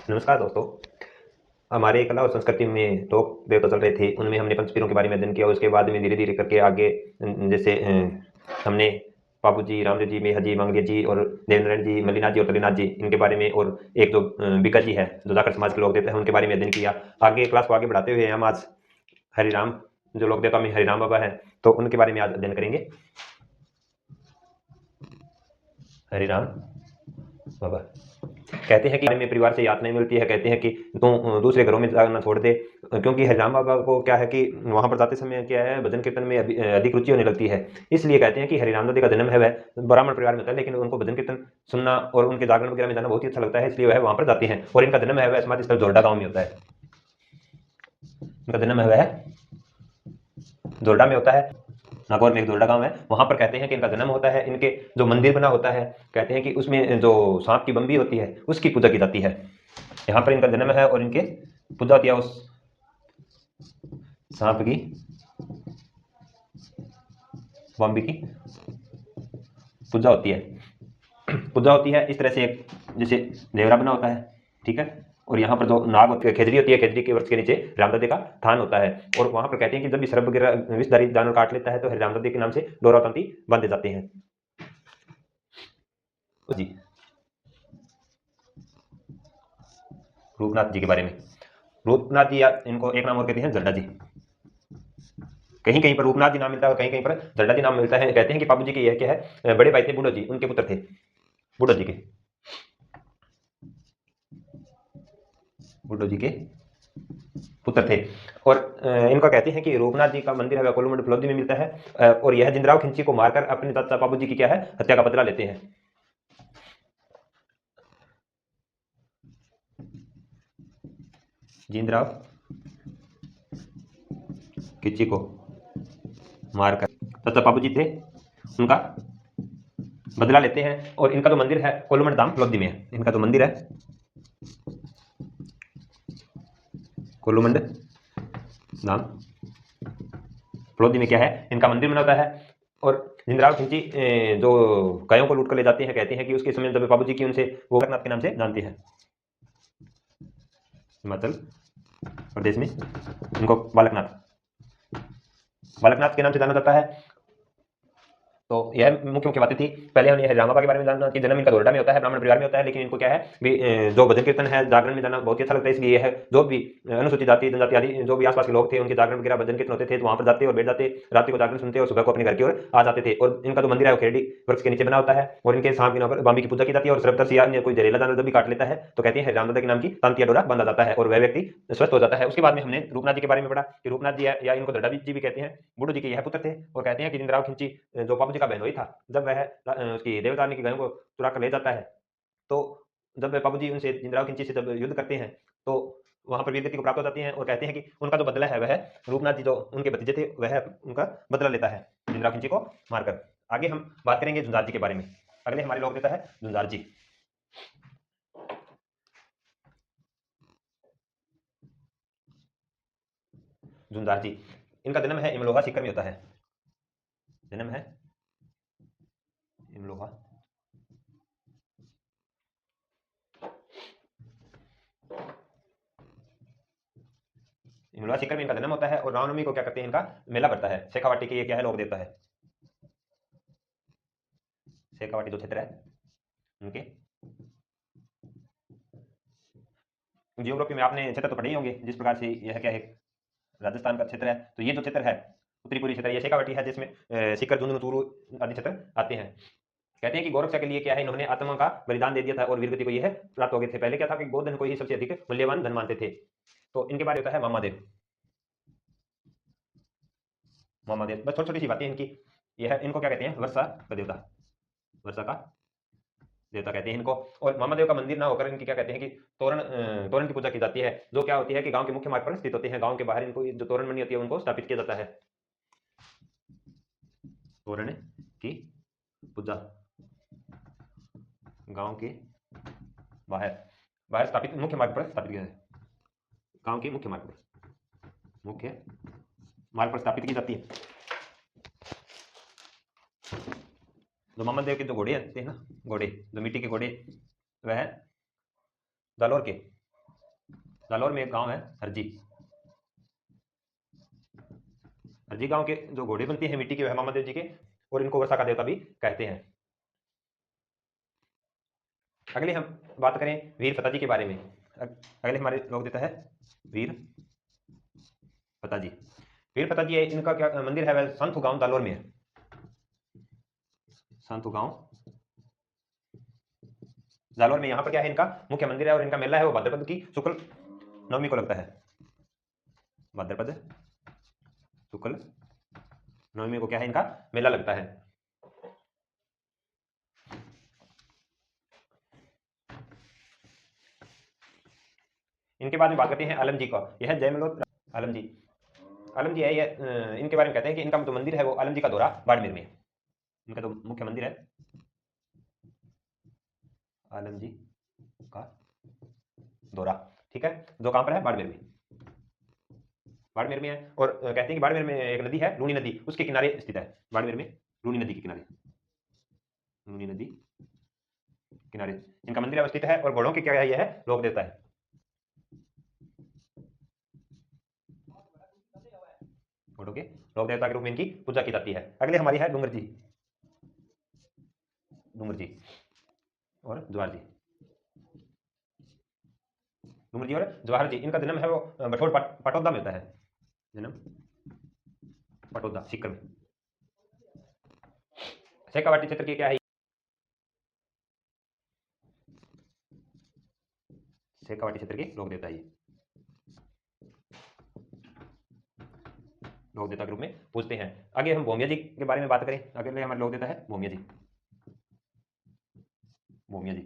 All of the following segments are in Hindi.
नमस्कार दोस्तों। हमारे कला और संस्कृति में टॉक देवता चल रहे थे, उनमें हमने पंचपीरों के बारे में अध्ययन किया। उसके बाद में धीरे-धीरे करके आगे जैसे हमने बापू जी, रामदेव जी, मेहर जी, मंगलिया जी और देवनारायण जी, मल्लीनाथ जी और कलीनाथ जी इनके बारे में, और एक जो बिक्का जी है, जो जाखड़ समाज के लोक देवता हैं, उनके बारे में अध्ययन किया। आगे क्लास को आगे बढ़ाते हुए हम आज हरिराम, जो लोक देवता में हरिराम बाबा हैं, तो उनके बारे में आज अध्ययन करेंगे। हरिराम बाबा कहते हैं कि में परिवार से यातनाएं मिलती है। कहते हैं कि तू दूसरे घरों में जाना छोड़ दे, क्योंकि हरिराम बाबा को क्या है कि वहां पर जाते समय क्या है, भजन कीर्तन में अधिक रुचि होने लगती है। इसलिए कहते हैं कि हरिराम दादी का जन्म है वह ब्राह्मण परिवार में होता है, लेकिन उनको भजन कीर्तन सुनना और उनके जागरण वगैरह में जाना बहुत ही अच्छा लगता है, इसलिए वह वहां पर जाते हैं। और इनका जन्म है वह समाधि स्थल जोरडा गांव में होता है। इनका जन्म है वह जोरडा में होता है। नागौर में एक जोरडा गांव है, वहां पर कहते हैं कि इनका जन्म होता है। इनके जो मंदिर बना होता है, कहते हैं कि उसमें जो सांप की बम्बी होती है उसकी पूजा की जाती है। यहाँ पर इनका जन्म है और इनके पूजा होती है उस सांप की बम्बी की पूजा होती है। पूजा होती है इस तरह से, एक जैसे देवरा बना होता है, ठीक है। और यहाँ पर जो नाग होती है, खेजड़ी होती है, खेजड़ी के वृक्ष के नीचे रामदादे का थान होता है। और वहां पर कहते हैं कि जब भी सर्प वगैरह विषधारी जानवर काट लेता है तो रामदादे के नाम से डोरा तंती बांधे जाते हैं जी। रूपनाथ जी के बारे में, रूपनाथ जी या इनको एक नाम और कहते हैं जड्डा जी। कहीं कहीं पर रूपनाथ जी नाम मिलता है और कहीं कहीं पर जड्डा जी नाम मिलता है। कहते हैं कि बाबू जी के यह क्या है, बड़े भाई थे बूढ़ो जी, उनके पुत्र थे, बूढ़ो जी के बूढ़ो जी के पुत्र थे। और इनका कहते हैं कि रूपनाथ जी का मंदिर है वह कोलूमंड फलोदी में मिलता है। और यह जिंदराव खिंची को मारकर अपने चाचा बाबू जी की क्या है, हत्या का बदला लेते हैं। जिंदराव खिंची को मारकर चाचा बाबू जी थे उनका बदला लेते हैं। और इनका जो मंदिर है कोलूमंड धाम फलोदी में है। इनका जो मंदिर है कोलूमंड धाम फलोदी में क्या है, इनका मंदिर बना होता है। और जिंदराव खिंची जो गायों को लूट कर ले जाते हैं, कहते हैं कि उसके समय जब बाबू जी की उनसे वो बालकनाथ के नाम से जानते हैं। हिमाचल प्रदेश में इनको बालकनाथ बालकनाथ के नाम से जाना जाता है। तो यह मुख्य मुख्य बातें थी। पहले हमने हरिराम बाबा के बारे में जाना कि जन्म इनका दोरडा में होता है, ब्राह्मण परिवार में होता है, लेकिन इनको क्या है जो भजन कीर्तन है, जागरण में जाना बहुत ही अच्छा लगता है। इसलिए यह जो भी अनुसूचित जाति जनजाति आदि जो भी आसपास के लोग थे, उनके जागरण वगैरह भजन कीर्तन होते थे तो वहां पर जाते और बैठ जाते, रात्रि को जागरण सुनते और सुबह को अपने घर की ओर आ जाते थे। और इनका जो मंदिर है वो खेरडी वृक्ष के नीचे बना होता है। और इनके सांप के बाम्बी की पूजा की जाती है। और सर्पदंश या अन्य कोई जहरीला जानवर जब भी काट लेता है तो कहते हैं हरिराम दादा के नाम की तांतिया डोरा बांधा जाता है और वह व्यक्ति स्वस्थ हो जाता है। उसके बाद में हमने रूपनाथ जी के बारे में पढ़ा कि रूपनाथ जी या इनको दड्डा जी भी कहते हैं, बूढ़ो जी के यह पुत्र थे। और कहते हैं कि जिंदराव खिंची जो बाबू जी का बहनोई था, जब वह उसकी देवदानी की गायों को चुरा कर ले जाता है, तो जब बाबू जी उनसे जिंदराव खिंची से जब युद्ध करते हैं तो वहां पर वीरगति को प्राप्त हो जाती हैं। और कहते हैं कि उनका जो बदला है वह रूपनाथ जी जो उनके भतीजे थे वह उनका बदला लेता है जिंदराव खिंची को मारकर। आगे हम बात करेंगे झुंझार जी के बारे में। अगले हमारे लोग देता है झुंझार जी। झुंझार जी, इनका जन्म है इमलोहा सीकर में होता है। जन्म है इमलोहा इमलोहा सीकर में इनका जन्म होता है। और रामनवमी को क्या करते हैं, इनका मेला पड़ता है। शेखावाटी के ये क्या है, लोग देता है। शेखावाटी जो क्षेत्र है उनके जियोग्राफी में आपने क्षेत्र तो पढ़े ही होंगे, जिस प्रकार से यह क्या है, राजस्थान का क्षेत्र है। तो ये जो क्षेत्र है उत्तरी पूर्वी क्षेत्र, ये शेखावाटी है, जिसमें सीकर, झुंझुनू, चूरू आदि क्षेत्र आते हैं। कहते हैं कि गोरक्षा के लिए क्या है, इन्होंने आत्मा का बलिदान दे दिया था और वीरगति को यह प्राप्त हो गए थे। पहले क्या था कि गोधन को ही सबसे अधिक मूल्यवान धन मानते थे। तो इनके बारे में होता है मामादेव। मामादेव बस छोटी छोटी सी बातें इनकी। यह इनको क्या कहते हैं, वर्षा का देवता, वर्षा का देवता कहते हैं इनको। और मामादेव का मंदिर ना होकर इनकी क्या कहते हैं कि तोरण की पूजा की जाती है। जो क्या होती है कि गांव के मुख्य मार्ग पर स्थित होते हैं। गांव के बाहर इनको जो तोरण बनी होती है उनको स्थापित किया जाता है। तोरण की पूजा गांव के बाहर बाहर स्थापित मुख्य मार्ग पर स्थापित किया जाए। गांव के मुख्य मार्ग पर स्थापित की जाती है। जो मामन देव के जो घोड़े आते हैं ना, घोड़े जो मिट्टी के घोड़े, वह जालौर के जालौर में एक गांव है हरजी। हरजी गांव के जो घोड़े बनते हैं मिट्टी के, वह महादेव जी के, और इनको वर्षा का देवता भी कहते हैं। अगले हम बात करें वीर फता जी के बारे में। अगले हमारे लोग देता है वीर फता जी। वीर फता जी है, इनका क्या मंदिर है, वह संतू गांव जालौर में है। संतू गांव जालौर में, यहाँ पर क्या है, इनका मुख्य मंदिर है, और इनका मेला है वो भाद्रपद की शुक्ल नवमी को लगता है। भाद्रपद शुक्ल नवमी को क्या है, इनका मेला लगता है। इनके बाद में बात करते हैं आलम जी का। यह जय मल्होत्रा आलम जी। आलम जी है ये, इनके बारे में कहते हैं कि इनका जो मंदिर है वो आलम जी का दौरा बाड़मेर में है। इनका जो मुख्य मंदिर है आलम जी का दौरा, ठीक है, जो कहां पर है, बाड़मेर में। बाड़मेर में है, और कहते हैं कि बाड़मेर में एक नदी है लूनी नदी, उसके किनारे स्थित है। बाड़मेर में लूनी नदी के किनारे, लूनी नदी किनारे इनका मंदिर अवस्थित है, और घोड़ों के क्या है, यह है लोक देवता है। घोड़ों के लोक देवता के रूप में इनकी पूजा की जाती है। अगले हमारी है डूंगर जी। डूंगर जी और जवाहर जी। डूंगर जी और जवाहर जी, इनका जन्म है वो बठोर पटौदा में होता है। जन्म पटौदा सीकर में। शेखावाटी क्षेत्र की क्या है, शेखावाटी क्षेत्र के लोक देवता है, ये लोक देवता के रूप में पूछते हैं। आगे हम भोमिया जी के बारे में बात करें। अगले हमारे लोक देवता है भोमिया जी। भोमिया जी,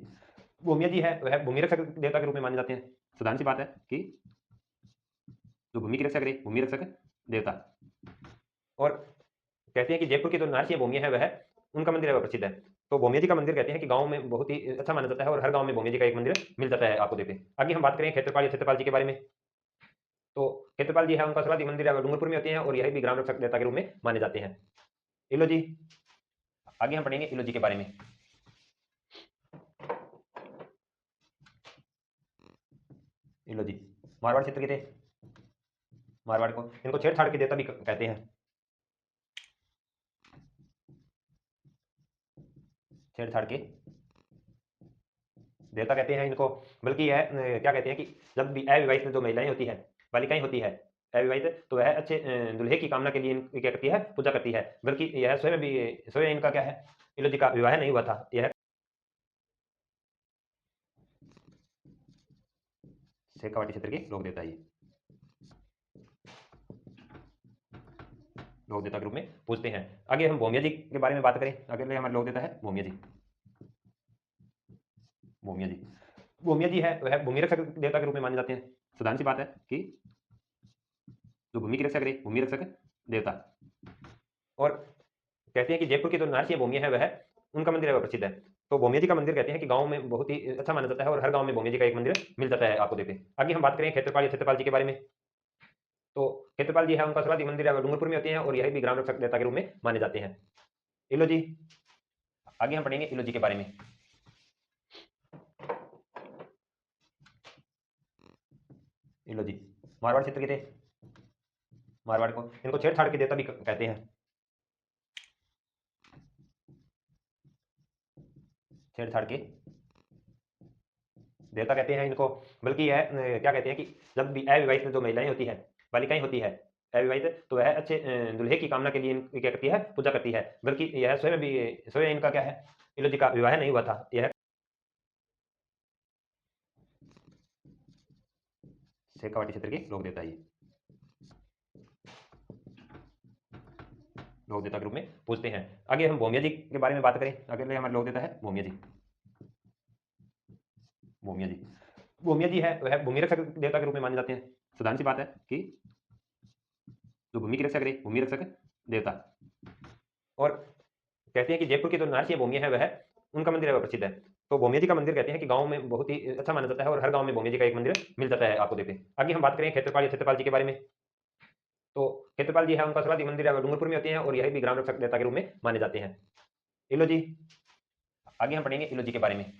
भोमिया जी है वह भूमि रक्षक देवता के रूप में माने जाते हैं। साधारण सी बात है कि जो भूमि की रक्षा करे, भूमि रक्षक देवता। और कहते हैं कि जयपुर की जो नारसिंह भूमिया है, वह उनका मंदिर है वह प्रसिद्ध है। तो भोमिया जी का मंदिर कहते हैं कि गांव में बहुत ही अच्छा माना जाता है, और हर गांव में भोमिया जी का एक मंदिर मिल जाता है आपको देखे। आगे हम बात करें क्षेत्रपाल या क्षेत्रपाल जी के बारे में। तो क्षेत्रपाल जी है, उनका सर्वाधिक मंदिर है डूंगरपुर में होते हैं, और यह भी ग्राम रक्षक देवता के रूप में माने जाते हैं। इलो जी, आगे हम पढ़ेंगे इलो जी के बारे में। इलो जी मारवाड़ क्षेत्र के थे। मारवाड़ को इनको छेड़छाड़ के देवता भी कहते हैं। छेड़छाड़ के देवता कहते हैं इनको। बल्कि यह क्या कहते हैं कि जब भी अविवाहित जो महिलाएं होती है, बालिकाएं होती है अविवाहित, तो वह अच्छे दुल्हे की कामना के लिए क्या करती है, पूजा करती है। बल्कि यह स्वयं भी, स्वयं इनका क्या है, इलो जी का विवाह नहीं हुआ था। यह शेखावाटी क्षेत्र के लोक देवता, ये लोक देवता के रूप में पूछते हैं। आगे हम भोमिया जी के बारे में बात करें। अगले हमारे लोक देवता है भोमिया जी। भोमिया जी, भोमिया जी है वह भूमि रक्षक देवता के रूप में माने जाते हैं। साधारण सी बात है कि जो भूमि की रक्षा करे, भूमि रक्षक देवता। और कहते हैं कि जयपुर की जो नारसिंह भूमिया है, वह उनका मंदिर है वह प्रसिद्ध है। तो भोमिया जी का मंदिर कहते हैं कि गांव में बहुत ही अच्छा माना जाता है, और हर गांव में भोमिया जी का एक मंदिर मिल जाता है आपको देखे। आगे हम बात करें क्षेत्रपाल या क्षेत्रपाल जी के बारे में। तो क्षेत्रपाल जी है, उनका सर्वाधिक मंदिर है वह डूंगरपुर में होते हैं, और यह भी ग्राम रक्षक देवता के रूप में माने जाते हैं। इलो जी, आगे हम पढ़ेंगे इलो जी के बारे में। इलो जी मारवाड़ क्षेत्र के थे। मारवाड़ को इनको छेड़छाड़ के देवता भी कहते हैं। छेड़छाड़ के देवता कहते हैं इनको। बल्कि यह क्या कहते हैं कि जब भी अविवाहित जो महिलाएं होती है, बालिकाएं होती है अविवाहित, तो वह अच्छे दुल्हे की कामना के लिए क्या करती है, पूजा करती है। बल्कि यह स्वयं भी, स्वयं इनका क्या है, इलो जी का विवाह नहीं हुआ था। यह शेखावाटी क्षेत्र के लोक देवता, ये लोक देवता के रूप में पूछते हैं। आगे हम भोमिया जी के बारे में बात करें। अगले हमारे लोक देवता है भोमिया जी। भोमिया जी, भोमिया जी है वह भूमि रक्षक देवता के रूप में माने जाते हैं। साधारण सी बात है कि जो भूमि की रक्षा करे, भूमि रक्षक देवता। और कहते हैं कि जयपुर की जो नारसिंह भूमिया है, वह उनका मंदिर है वह प्रसिद्ध है। तो भोमिया जी का मंदिर कहते हैं कि गांव में बहुत ही अच्छा माना जाता है, और हर गांव में भोमिया जी का एक मंदिर मिल जाता है आपको देखे। आगे हम बात करें क्षेत्रपाल या क्षेत्रपाल जी के बारे में। तो क्षेत्रपाल जी है, उनका सर्वाधिक मंदिर है वह डूंगरपुर में होते हैं, और यह भी ग्राम रक्षक देवता के रूप में माने जाते हैं। इलो जी, आगे हम पढ़ेंगे इलो जी के बारे में।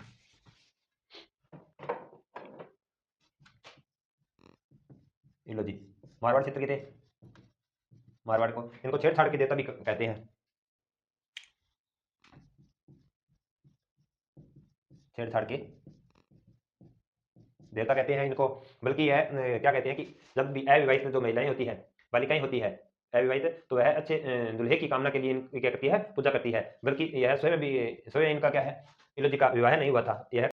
ये लो जी, मारवाड़ क्षेत्र के थे, मारवाड़ को इनको छेड़छाड़ के देवता भी कहते हैं, छेड़छाड़ के देवता कहते हैं इनको। बल्कि यह क्या कहते हैं कि जब भी अविवाहित जो महिलाएं होती हैं, बालिकाएं होती है अविवाहित, तो वह अच्छे दुल्हे की कामना के लिए क्या करती है, पूजा करती है। बल्कि यह स्वयं भी, स्वयं इनका क्या है, इलो जी का विवाह नहीं हुआ था, यह